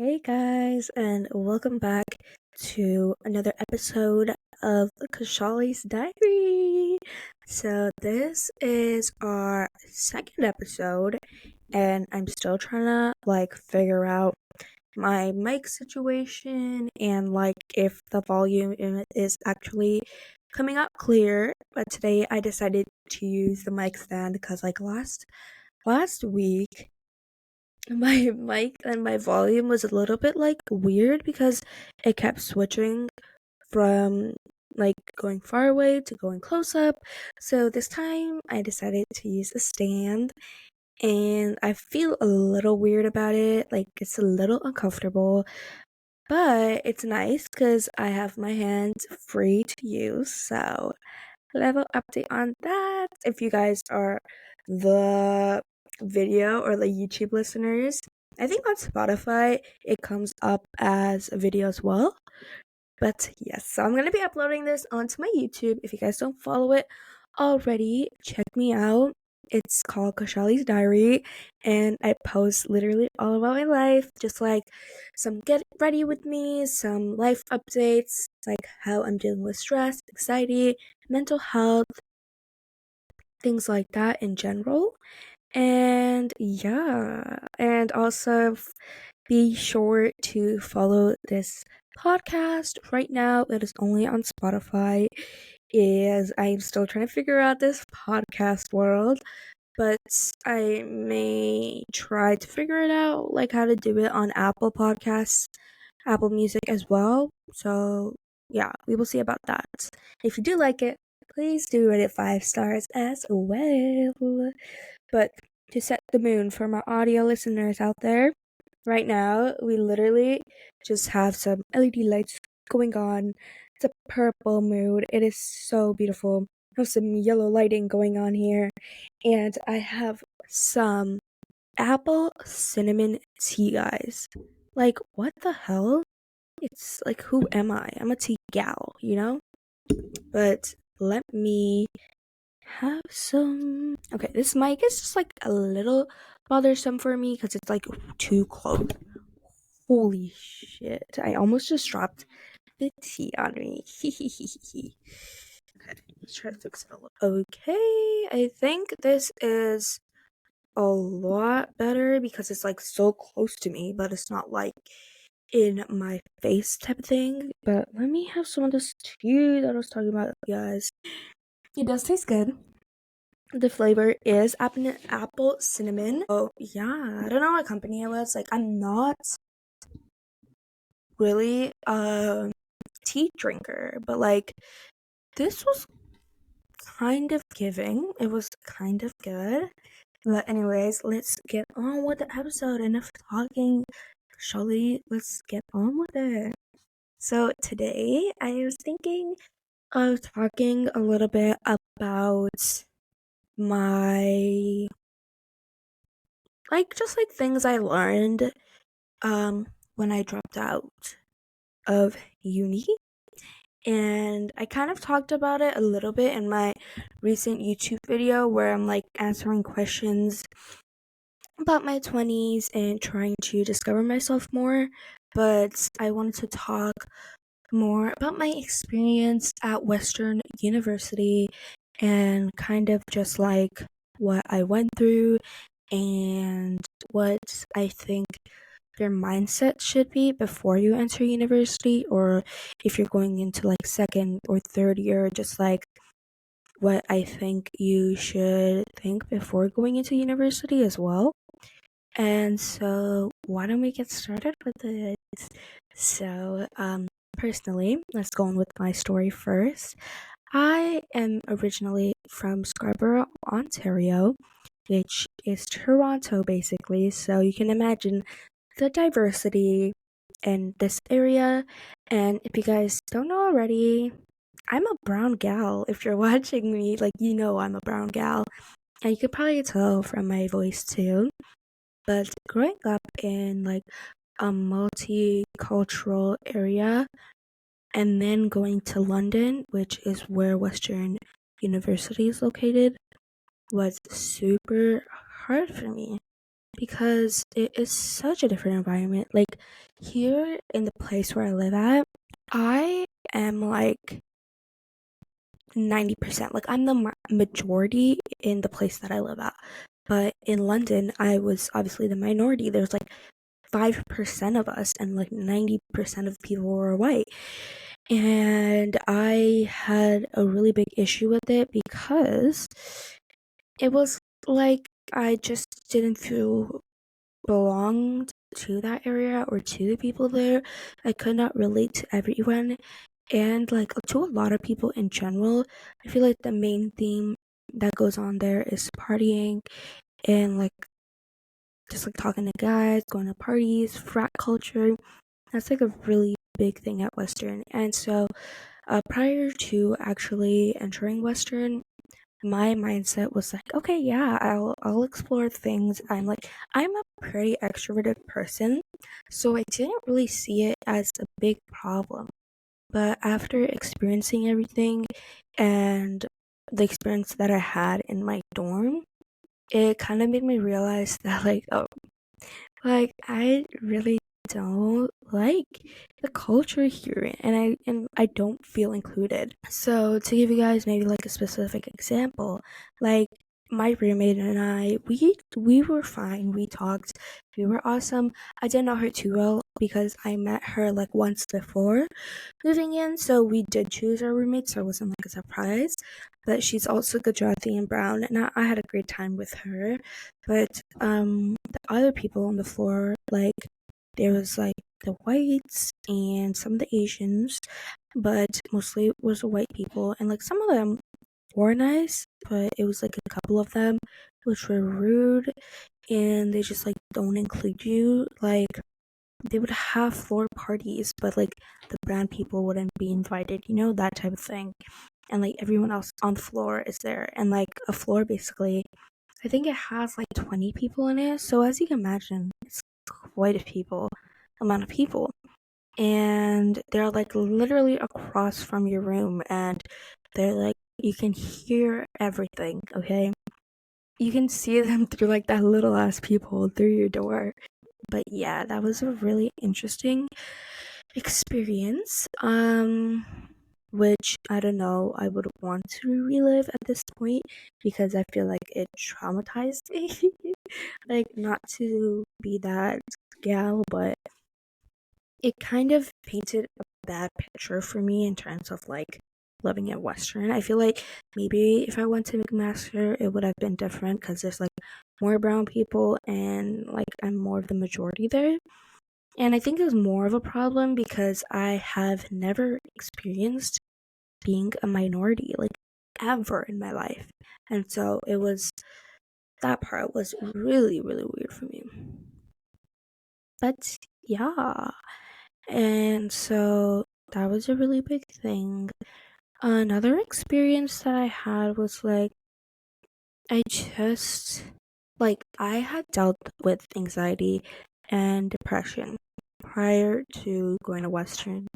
Hey guys, and welcome back to another episode of Kushali's Diary. So, this is our second episode, and I'm still trying to figure out my mic situation and if the volume in it is actually coming out clear. But today I decided to use the mic stand because last week my mic and my volume was a little bit weird because it kept switching from going far away to going close up. So this time I decided to use a stand, and I feel a little weird about it. It's a little uncomfortable, but it's nice because I have my hands free to use. So little update on that. If you guys are the video or the YouTube listeners, I think on Spotify it comes up as a video as well. But yes, so I'm gonna be uploading this onto my YouTube. If you guys don't follow it already, check me out. It's called Kushali's Diary, and I post literally all about my life, just some get ready with me, some life updates, like how I'm dealing with stress, anxiety, mental health, things like that in general. And yeah, and also be sure to follow this podcast. Right now, it is only on Spotify, as I'm still trying to figure out this podcast world, but I may try to figure it out, how to do it on Apple Podcasts, Apple Music as well. So yeah, we will see about that. If you do like it, please do rate it 5 stars as well. But to set the mood for my audio listeners out there, right now we literally just have some LED lights going on. It's a purple mood. It is so beautiful. I have some yellow lighting going on here, and I have some apple cinnamon tea, guys. What the hell? It's who am I? I'm a tea gal, you know? But let me have some. Okay, this mic is just a little bothersome for me because it's too close. Holy shit. I almost just dropped the tea on me. Okay, let's try to fix it a little. Okay, I think this is a lot better because it's so close to me, but it's not in my face type of thing. But let me have some of this tea that I was talking about, guys. It does taste good. The flavor is apple cinnamon. Oh yeah, I don't know what company it was. I'm not really a tea drinker, but this was kind of giving. It was kind of good. But anyways, let's get on with the episode. Enough talking. Surely, let's get on with it. So today I was thinking of talking a little bit about my just things I learned when I dropped out of uni. And I kind of talked about it a little bit in my recent YouTube video where I'm answering questions about my 20s and trying to discover myself more. But I wanted to talk more about my experience at Western University and kind of just what I went through and what I think your mindset should be before you enter university, or if you're going into second or third year, just what I think you should think before going into university as well. And so why don't we get started with it? So personally, let's go on with my story first. I am originally from Scarborough, Ontario, which is Toronto basically, so you can imagine the diversity in this area. And if you guys don't know already, I'm a brown gal. If you're watching me, you know I'm a brown gal. And you could probably tell from my voice too. But growing up in a multicultural area and then going to London, which is where Western University is located, was super hard for me. because it is such a different environment. Like here in the place where I live at, I am like 90%. Like I'm the majority in the place that I live at. But in London, I was obviously the minority. There's like 5% of us, and like 90% of people were white. And I had a really big issue with it because it was like I just didn't feel belonged to that area or to the people there. I could not relate to everyone, and like to a lot of people in general. I feel like the main theme that goes on there is partying and like just like talking to guys, going to parties, frat culture. That's like a really big thing at Western. And so prior to actually entering Western, my mindset was like, okay, yeah, I'll explore things. I'm a pretty extroverted person, so I didn't really see it as a big problem. But after experiencing everything and the experience that I had in my dorm, it kind of made me realize that like, oh, like I really don't like the culture here, and I don't feel included. So to give you guys maybe like a specific example, like my roommate and I, we were fine. We talked. We were awesome. I didn't know her too well because I met her like once before moving in, so we did choose our roommate, so it wasn't like a surprise. But she's also Gujarati and brown, and I had a great time with her. But the other people on the floor, like there was like the whites and some of the Asians, but mostly it was the white people, and like some of them were nice, but it was like a couple of them which were rude, and they just like don't include you. Like they would have floor parties, but like the brown people wouldn't be invited, that type of thing. And like everyone else on the floor is there, and like a floor basically, I think it has like 20 people in it. So as you can imagine, it's quite amount of people, and they're like literally across from your room, and they're like you can hear everything. Okay, you can see them through like that little ass peephole through your door. But yeah, that was a really interesting experience. Which I don't know, I would want to relive at this point because I feel like it traumatized me. Like, not to be that gal, but it kind of painted a bad picture for me in terms of like living at Western. I feel like maybe if I went to McMaster, it would have been different because there's like more brown people and like I'm more of the majority there. And I think it was more of a problem because I have never experienced being a minority, like ever in my life. And so that part was really, really weird for me. But yeah. And so that was a really big thing. Another experience that I had was like, I had dealt with anxiety and depression prior to going to Western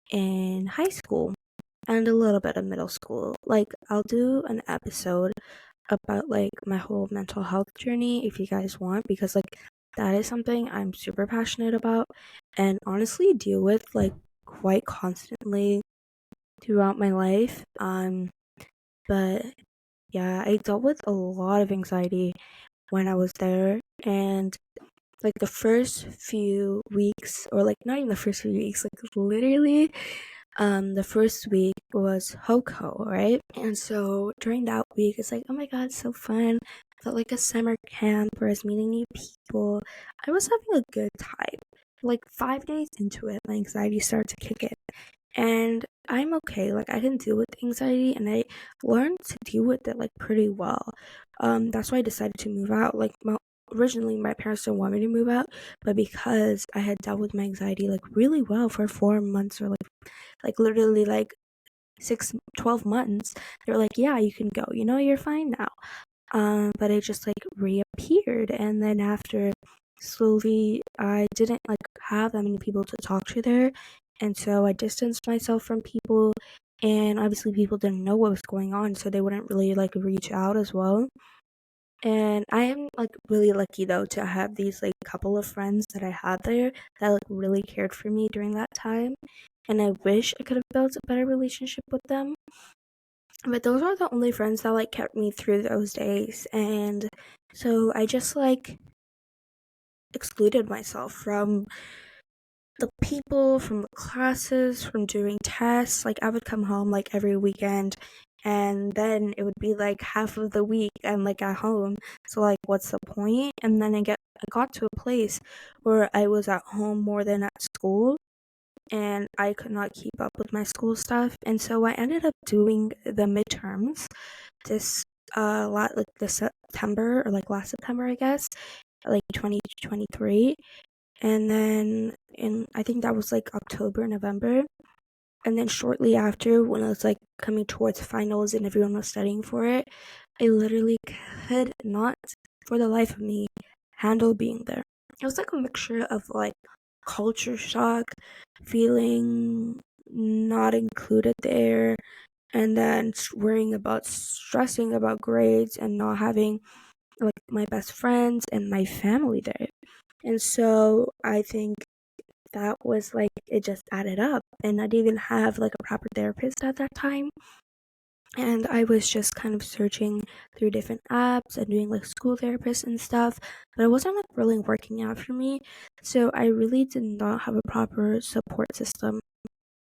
in high school and a little bit of middle school. Like, I'll do an episode about like my whole mental health journey if you guys want, because like that is something I'm super passionate about and honestly deal with like quite constantly throughout my life. But yeah, I dealt with a lot of anxiety when I was there, and like the first few weeks, or like not even the first few weeks, like literally the first week was Hoko, right? And so during that week, it's like, oh my god, so fun. Felt like a summer camp where I was meeting new people. I was having a good time. Like 5 days into it, my anxiety started to kick in. And I'm okay. Like I can deal with anxiety, and I learned to deal with it like pretty well. That's why I decided to move out. Like originally my parents didn't want me to move out, but because I had dealt with my anxiety like really well for 4 months, or like literally like 12 months, they were like, yeah, you can go, you're fine now. But it just like reappeared, and then after slowly I didn't like have that many people to talk to there, and so I distanced myself from people, and obviously people didn't know what was going on, so they wouldn't really like reach out as well. And I am like really lucky though to have these like couple of friends that I had there that like really cared for me during that time. And I wish I could have built a better relationship with them. But those are the only friends that like kept me through those days. And so I just like excluded myself from the people, from the classes, from doing tests. Like I would come home like every weekend and then it would be like half of the week I'm like at home. So like what's the point? And then I got to a place where I was at home more than at school and I could not keep up with my school stuff. And so I ended up doing the midterms this like this September or like last September I guess, like 2023. And then I think that was like October, November. And then shortly after, when I was like coming towards finals and everyone was studying for it, I literally could not, for the life of me, handle being there. It was like a mixture of like culture shock, feeling not included there, and then worrying about stressing about grades and not having like my best friends and my family there. And so I think that was like it just added up, and I didn't even have like a proper therapist at that time. And I was just kind of searching through different apps and doing like school therapists and stuff, but it wasn't like really working out for me. So I really did not have a proper support system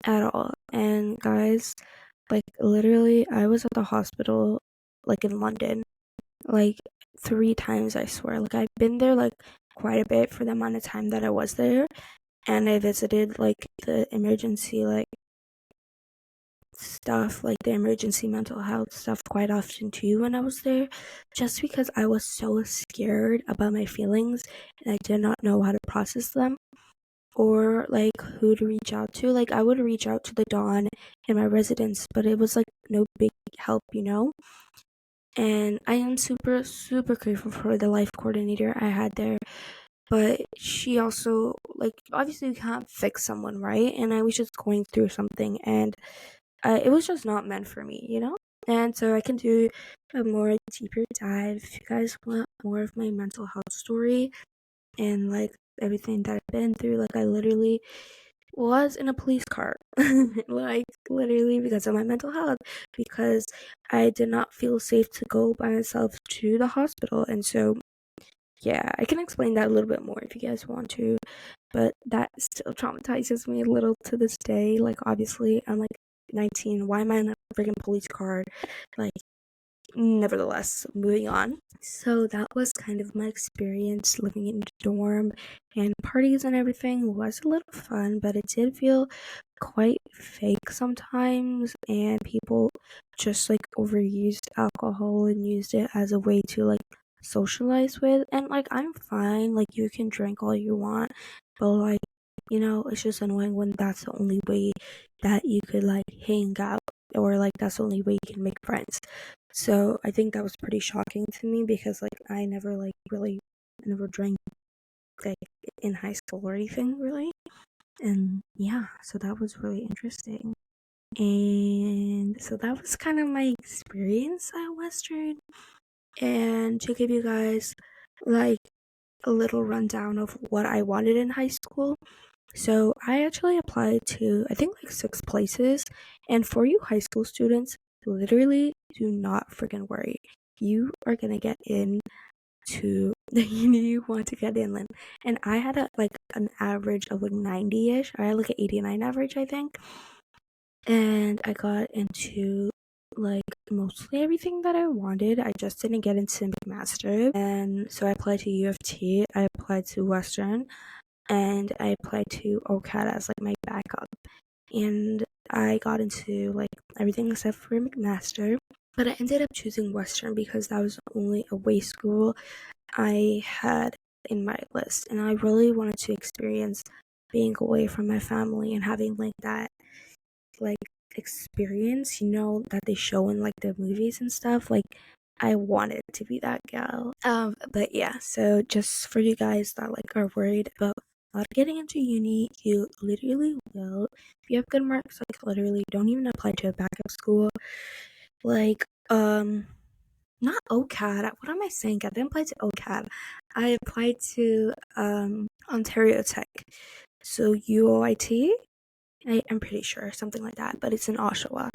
at all. And guys, like literally, I was at the hospital like in London like 3 times, I swear. Like I've been there like quite a bit for the amount of time that I was there, and I visited like the emergency like stuff, like the emergency mental health stuff quite often too when I was there, just because I was so scared about my feelings and I did not know how to process them or like who to reach out to. Like I would reach out to the Dawn in my residence, but it was like no big help. And I am super, super grateful for the life coordinator I had there. But she also, like, obviously you can't fix someone, right? And I was just going through something and it was just not meant for me. And so I can do a more deeper dive if you guys want more of my mental health story and like everything that I've been through. Like, I literally was in a police car, like literally because of my mental health, because I did not feel safe to go by myself to the hospital. And so, yeah, I can explain that a little bit more if you guys want to, but that still traumatizes me a little to this day. Like, obviously, I'm like 19. Why am I in a freaking police car? Like, nevertheless, moving on. So that was kind of my experience living in a dorm, and parties and everything was a little fun, but it did feel quite fake sometimes, and people just like overused alcohol and used it as a way to like socialize with. And like, I'm fine, like, you can drink all you want, but like, it's just annoying when that's the only way that you could like hang out, or like that's the only way you can make friends. So I think that was pretty shocking to me because like I never like really I never drank like in high school or anything really. And yeah, so that was really interesting. And so that was kind of my experience at Western. And to give you guys like a little rundown of what I wanted in high school. So I actually applied to I think like 6 places, and for you high school students, literally do not freaking worry. You are gonna get in to the uni you want to get in. And I had like an average of like 90-ish. I had like an 89 average, I think. And I got into like mostly everything that I wanted. I just didn't get into McMaster. And so I applied to U of T, I applied to Western, and I applied to OCAD as like my backup. And I got into like everything except for McMaster. But I ended up choosing Western because that was the only away school I had in my list. And I really wanted to experience being away from my family and having like that like experience, that they show in like the movies and stuff. Like, I wanted to be that gal. But yeah, so just for you guys that like are worried about not getting into uni, you literally will. If you have good marks, like literally don't even apply to a backup school. Like, not OCAD. What am I saying? I didn't apply to OCAD. I applied to Ontario Tech. So UOIT? I'm pretty sure, something like that, but it's in Oshawa.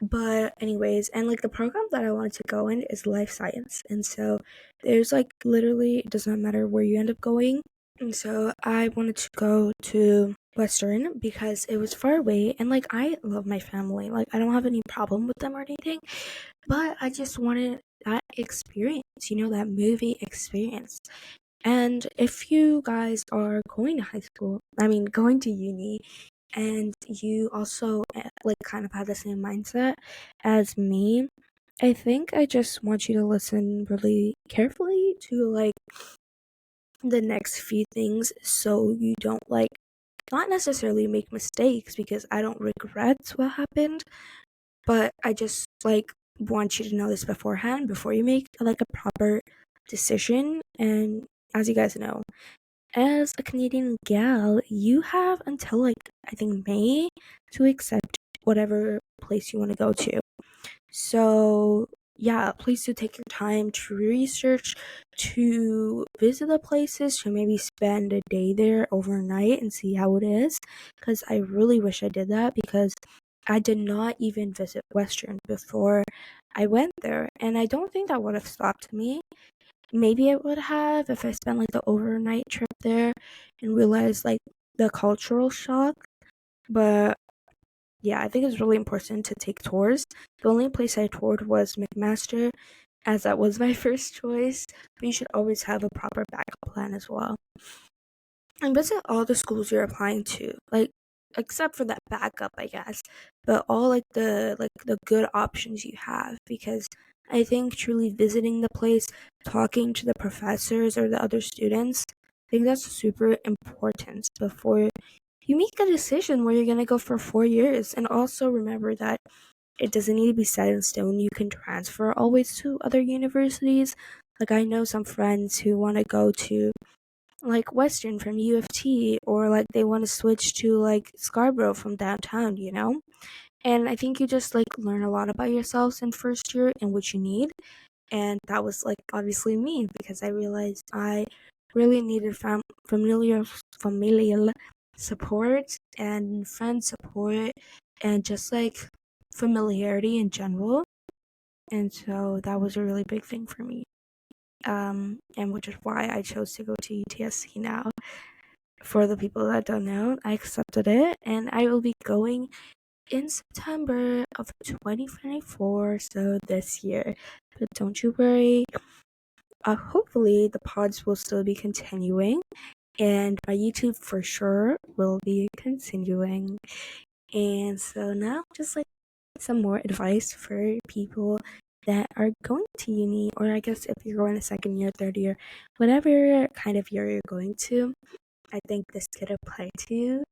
But anyways, and like the program that I wanted to go in is life science. And so there's like literally, it does not matter where you end up going. And so I wanted to go to Western because it was far away, and like I love my family. Like I don't have any problem with them or anything, but I just wanted that experience, that movie experience. And if you guys are going to high school, going to uni, and you also like kind of have the same mindset as me, I think I just want you to listen really carefully to like the next few things so you don't like not necessarily make mistakes, because I don't regret what happened, but I just like want you to know this beforehand before you make like a proper decision. And as you guys know, as a Canadian gal, you have until like I think May to accept whatever place you want to go to. So yeah, please do take your time to research, to visit the places, to maybe spend a day there overnight and see how it is. Because I really wish I did that, because I did not even visit Western before I went there, and I don't think that would have stopped me. Maybe it would have if I spent like the overnight trip there and realized like the cultural shock. But yeah, I think it's really important to take tours. The only place I toured was McMaster, as that was my first choice, but you should always have a proper backup plan as well. And visit all the schools you're applying to, like except for that backup, I guess, but all like the good options you have, because I think truly visiting the place, talking to the professors or the other students, I think that's super important before you make a decision where you're gonna go for 4 years. And also remember that it doesn't need to be set in stone. You can transfer always to other universities. Like I know some friends who want to go to like Western from U of T, or like they want to switch to like Scarborough from downtown, And I think you just like learn a lot about yourselves in first year and what you need. And that was like obviously me, because I realized I really needed familial support and friend support, and just like familiarity in general. And so that was a really big thing for me. And which is why I chose to go to UTSC now. For the people that don't know, I accepted it, and I will be going in September of 2024, so this year. But don't you worry, hopefully the pods will still be continuing, and my YouTube for sure will be continuing. And so now, just like some more advice for people that are going to uni, or I guess if you're going to second year, third year, whatever kind of year you're going to, I think this could apply to you.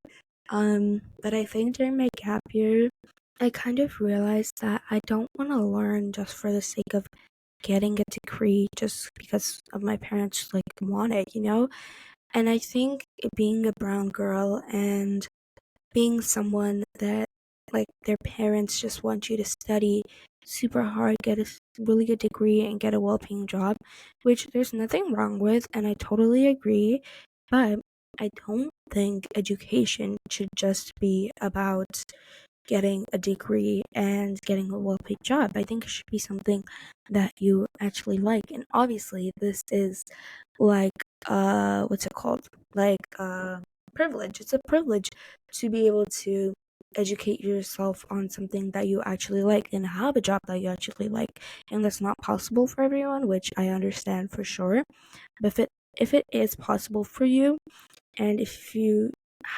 But I think during my gap year, I kind of realized that I don't want to learn just for the sake of getting a degree, just because of my parents like want it. And I think being a brown girl and being someone that like their parents just want you to study super hard, get a really good degree, and get a well-paying job, which there's nothing wrong with, and I totally agree. But I don't think education should just be about getting a degree and getting a well-paid job. I think it should be something that you actually like. And obviously this is like what's it called? Like privilege. It's a privilege to be able to educate yourself on something that you actually like and have a job that you actually like. And that's not possible for everyone, which I understand for sure. But if it is possible for you, and if you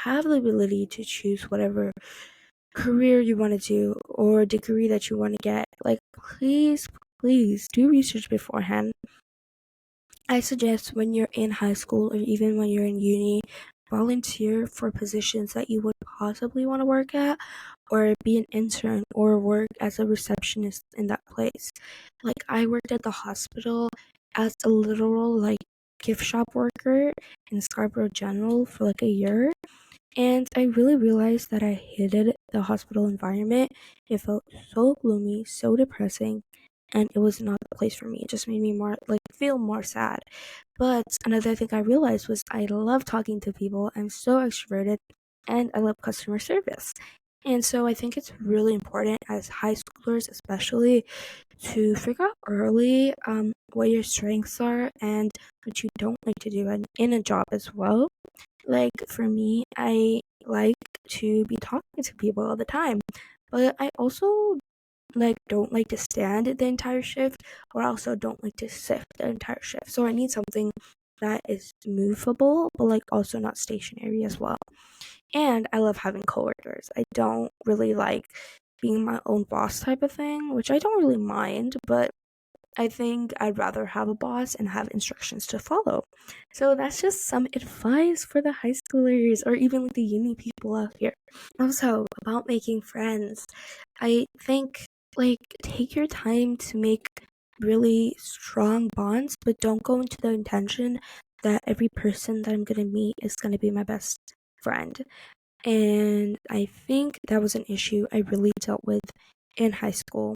have the ability to choose whatever career you want to do or degree that you want to get, like please do research beforehand. I suggest when you're in high school or even when you're in uni, volunteer for positions that you would possibly want to work at, or be an intern or work as a receptionist in that place. Like I worked at the hospital as a literal like gift shop worker in Scarborough General for like a year, and I really realized that I hated the hospital environment. It felt so gloomy, so depressing, and it was not the place for me. It just made me more like feel more sad. But another thing I realized was I love talking to people. I'm so extroverted, and I love customer service. And so I think it's really important as high schoolers, especially, to figure out early what your strengths are and what you don't like to do in a job as well. Like for me, I like to be talking to people all the time, but I also like don't like to stand the entire shift, or I also don't like to sit the entire shift. So I need something that is movable, but like also not stationary as well. And I love having coworkers. I don't really like being my own boss type of thing, which I don't really mind, but I think I'd rather have a boss and have instructions to follow. So that's just some advice for the high schoolers or even like the uni people out here. Also, about making friends, I think like take your time to make really strong bonds, but don't go into the intention that every person that I'm gonna meet is gonna be my best friend. And I think that was an issue I really dealt with in high school.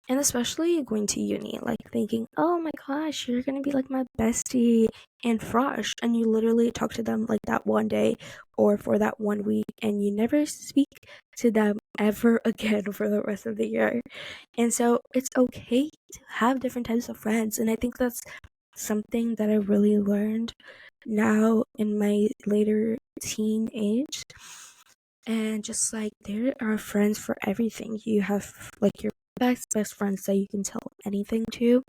And especially going to uni, like thinking, oh my gosh, you're gonna be like my bestie and Frosh. And you literally talk to them like that one day or for that one week, and you never speak to them ever again for the rest of the year. And so it's okay to have different types of friends. And I think that's something that I really learned now in my later teen age. And just like there are friends for everything. You have like your best friends that you can tell anything to,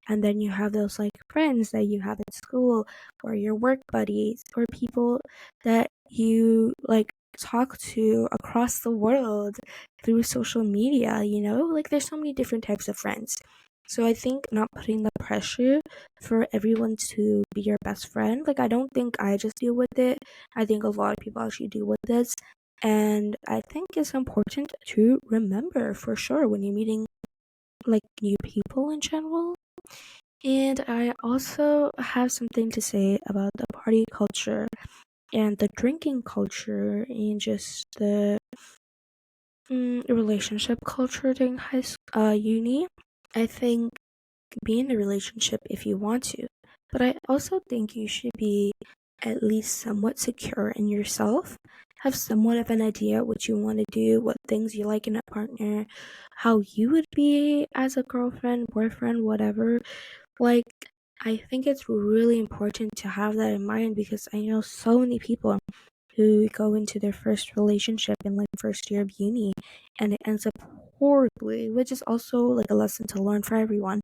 and then you have those like friends that you have at school or your work buddies or people that you like talk to across the world through social media, like there's so many different types of friends. So I think not putting the pressure for everyone to be your best friend, like I don't think I just deal with it. I think a lot of people actually deal with this, and I think it's important to remember for sure when you're meeting like new people in general. And I also have something to say about the party culture and the drinking culture and just the relationship culture during uni. I think be in a relationship if you want to, but I also think you should be at least somewhat secure in yourself, have somewhat of an idea what you want to do, what things you like in a partner, how you would be as a girlfriend, boyfriend, whatever. Like, I think it's really important to have that in mind because I know so many people who go into their first relationship in like first year of uni and it ends up horribly, which is also like a lesson to learn for everyone.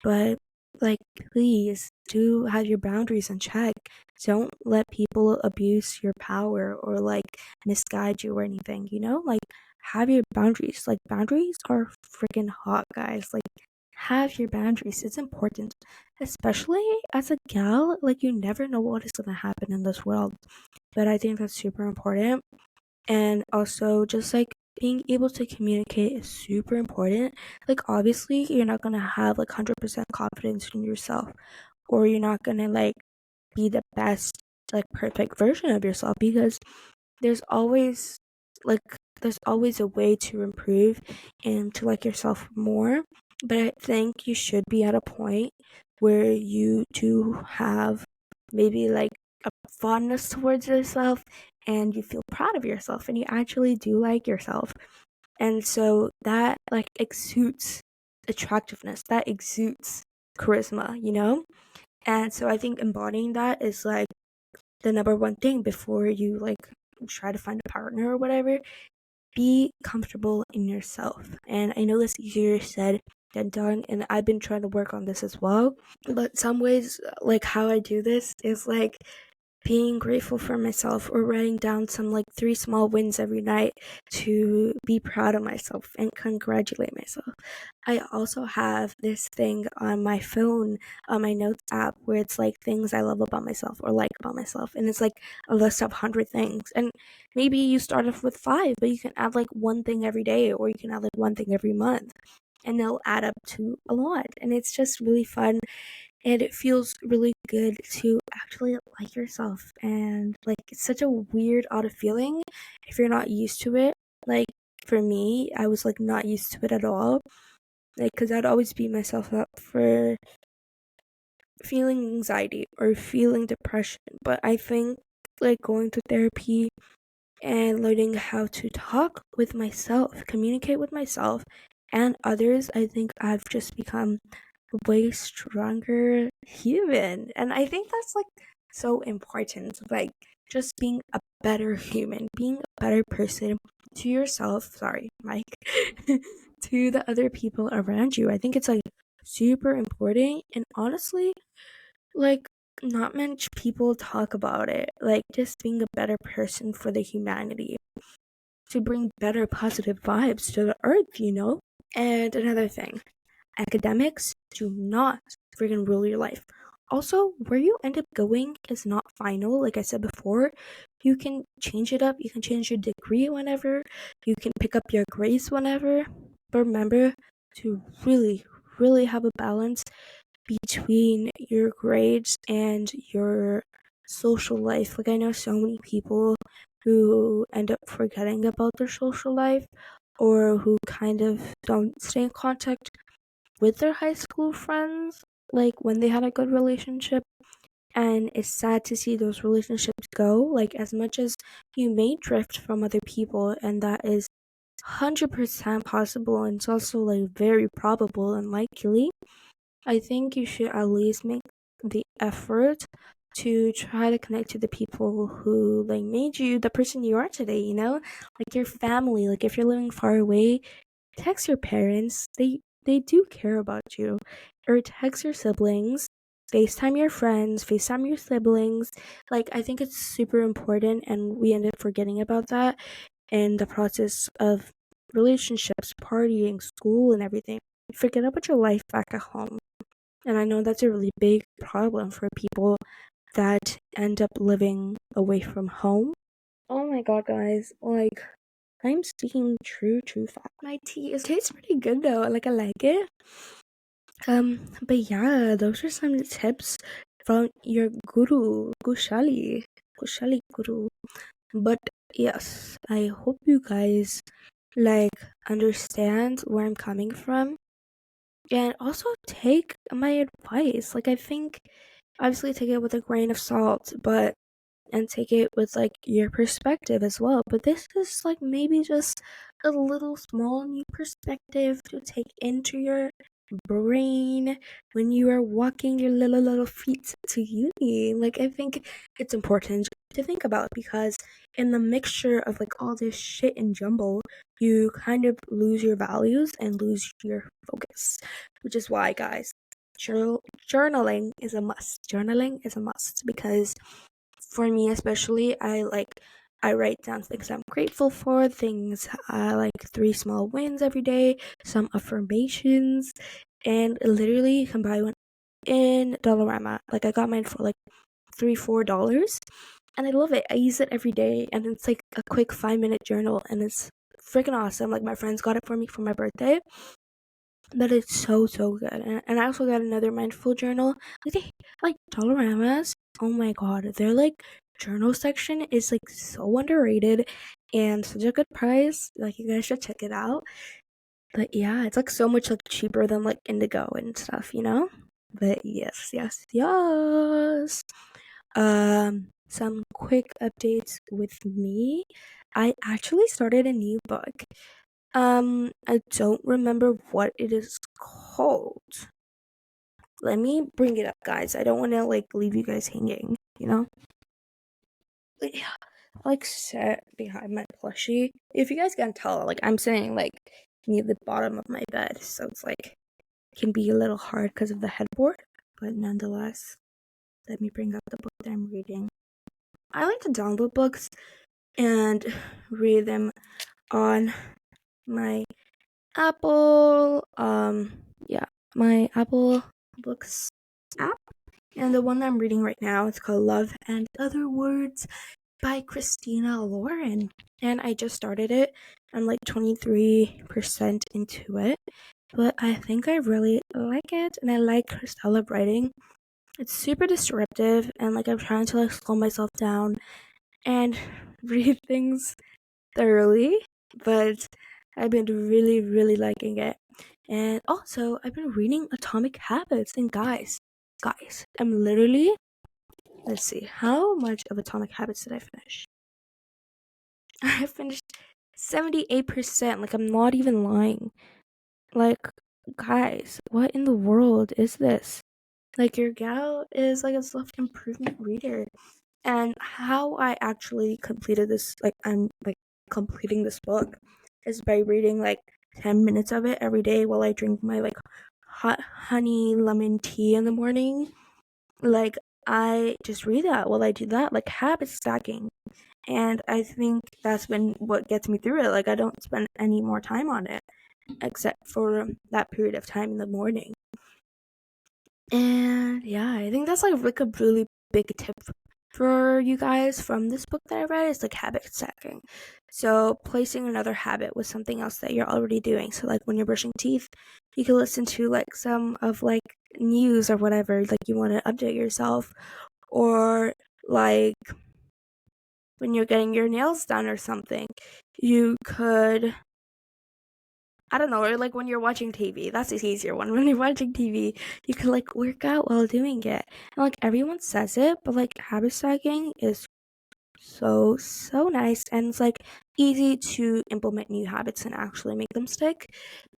But like please do have your boundaries in check. Don't let people abuse your power or like misguide you or anything, like have your boundaries. Like boundaries are freaking hot, guys. Like have your boundaries. It's important, especially as a gal. Like you never know what is going to happen in this world, but I think that's super important. And also just like being able to communicate is super important. Like obviously you're not gonna have like 100% confidence in yourself, or you're not gonna like be the best like perfect version of yourself, because there's always like there's always a way to improve and to like yourself more. But I think you should be at a point where you do have maybe like a fondness towards yourself, and you feel proud of yourself and you actually do like yourself. And so that like exudes attractiveness, that exudes charisma. And so I think embodying that is like the number one thing before you like try to find a partner or whatever. Be comfortable in yourself. And I know that's easier said than done, and I've been trying to work on this as well. But some ways, like how I do this is like being grateful for myself, or writing down some like 3 small wins every night to be proud of myself and congratulate myself. I also have this thing on my phone, on my notes app, where it's like things I love about myself or like about myself, and it's like a list of 100 things. And maybe you start off with 5, but you can add like one thing every day, or you can add like one thing every month, and they'll add up to a lot. And it's just really fun, and it feels really good to actually like yourself. And like it's such a weird odd feeling if you're not used to it. Like for me, I was like not used to it at all, Like, because I'd always beat myself up for feeling anxiety or feeling depression. But I think, like, going to therapy and learning how to talk with myself, communicate with myself and others, I think I've just become a way stronger human. And I think that's like so important. Like, just being a better human, being a better person to yourself, sorry, Mike, to the other people around you. I think it's like super important. And honestly, like, not much people talk about it. Like, just being a better person for the humanity to bring better positive vibes to the earth, you know? And another thing, academics do not freaking rule your life. Also, where you end up going is not final. Like I said before, you can change it up. You can change your degree whenever. You can pick up your grades whenever. But remember to really, really have a balance between your grades and your social life. Like, I know so many people who end up forgetting about their social life or who kind of don't stay in contact with their high school friends, like when they had a good relationship. And it's sad to see those relationships go. Like, as much as you may drift from other people, and that is 100% possible, and it's also like very probable and likely, I think you should at least make the effort to try to connect to the people who like made you the person you are today, you know? Like your family. Like, if you're living far away, text your parents. They do care about you. Or text your siblings. FaceTime your friends, FaceTime your siblings. Like, I think it's super important, and we end up forgetting about that in the process of relationships, partying, school, and everything. Forget about your life back at home. And I know that's a really big problem for people that end up living away from home. Oh my god, guys. Like, I'm speaking true fact. My tea tastes pretty good though. Like, I like it. But yeah, those are some tips from your guru, Kushali. Kushali guru. But yes, I hope you guys like understand where I'm coming from. And also take my advice. Like, I think obviously take it with a grain of salt, but and take it with like your perspective as well. But this is like maybe just a little small new perspective to take into your brain when you are walking your little feet to uni. Like, I think it's important to think about, because in the mixture of like all this shit and jumble, you kind of lose your values and lose your focus. Which is why, guys, journaling is a must. Journaling is a must, because for me especially, I write down things I'm grateful for, things like 3 small wins every day, some affirmations, and literally you can buy one in Dollarama. Like, I got mine for like $3-4, and I love it. I use it every day, and it's like a quick 5-minute journal, and it's freaking awesome. Like, my friends got it for me for my birthday. That is so good. And I also got another mindful journal. Like Dollarama's, oh my god, their like journal section is like so underrated and such a good price. Like, you guys should check it out. But yeah, it's like so much like cheaper than like Indigo and stuff, you know? But yes. Some quick updates with me. I actually started a new book. I don't remember what it is called. Let me bring it up, guys. I don't want to like leave you guys hanging, you know? But yeah, like set behind my plushie. If you guys can tell, like I'm sitting like near the bottom of my bed, so it's like can be a little hard because of the headboard. But nonetheless, let me bring up the book that I'm reading. I like to download books and read them on my Apple, my Apple Books app. And the one that I'm reading right now is called Love and Other Words by Christina Lauren. And I just started it. I'm like 23% into it. But I think I really like it, and I like her style of writing. It's super disruptive, and like I'm trying to like slow myself down and read things thoroughly, but I've been really liking it. And also, I've been reading Atomic Habits, and guys, I'm literally, let's see, how much of Atomic Habits did I finish? I finished 78%. Like, I'm not even lying. Like, guys, what in the world is this? Like, your gal is like a self improvement reader. And how I actually completed this, like, I'm like completing this book, is by reading like 10 minutes of it every day while I drink my like hot honey lemon tea in the morning. Like, I just read that while I do that, like habit stacking. And I think that's been what gets me through it. Like, I don't spend any more time on it except for that period of time in the morning. And yeah, I think that's like a really big tip for you guys from this book that I read is like habit stacking. So placing another habit with something else that you're already doing. So like when you're brushing teeth, you can listen to like some of like news or whatever, like you want to update yourself, or like when you're getting your nails done or something, you could, I don't know, or like when you're watching TV. That's the easier one. When you're watching TV, you can like work out while doing it. And like everyone says it, but like habit stacking is so nice, and it's like easy to implement new habits and actually make them stick.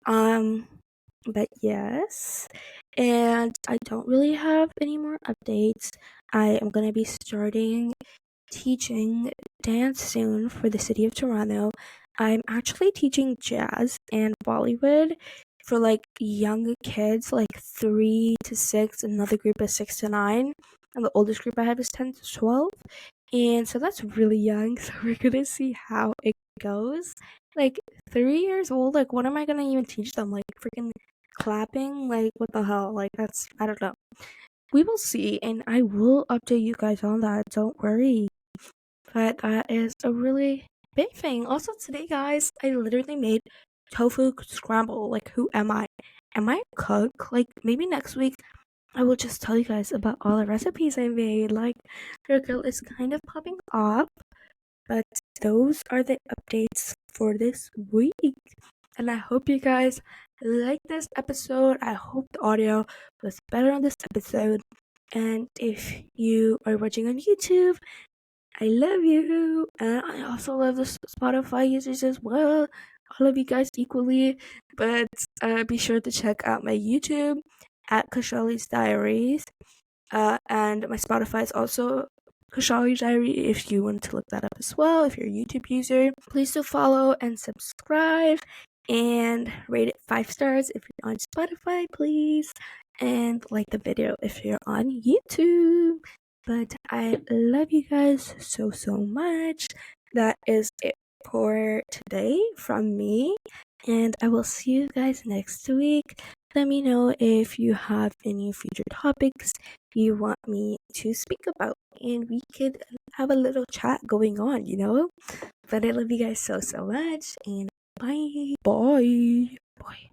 But yes, and I don't really have any more updates. I am gonna be starting teaching dance soon for the city of Toronto. I'm actually teaching jazz and Bollywood for like young kids, like 3 to 6. Another group is 6 to 9, and the oldest group I have is 10 to 12. And so that's really young. So we're gonna see how it goes. Like 3 years old, like what am I gonna even teach them? Like freaking clapping? Like what the hell? Like that's, I don't know. We will see, and I will update you guys on that. Don't worry. But that is a really big thing. Also today, guys, I literally made tofu scramble. Like, who am I? Am I a cook? Like, maybe next week I will just tell you guys about all the recipes I made. Like, your girl is kind of popping up. But those are the updates for this week. And I hope you guys like this episode. I hope the audio was better on this episode. And if you are watching on YouTube, I love you. And I also love the Spotify users as well. All of you guys equally. But be sure to check out my YouTube at Kushali's Diaries. And my Spotify is also Kushali's Diary if you want to look that up as well. If you're a YouTube user, please do follow and subscribe. And rate it 5 stars if you're on Spotify, please. And like the video if you're on YouTube. But I love you guys so much. That is it for today from me. And I will see you guys next week. Let me know if you have any future topics you want me to speak about. And we could have a little chat going on, you know? But I love you guys so much. And bye. Bye. Bye.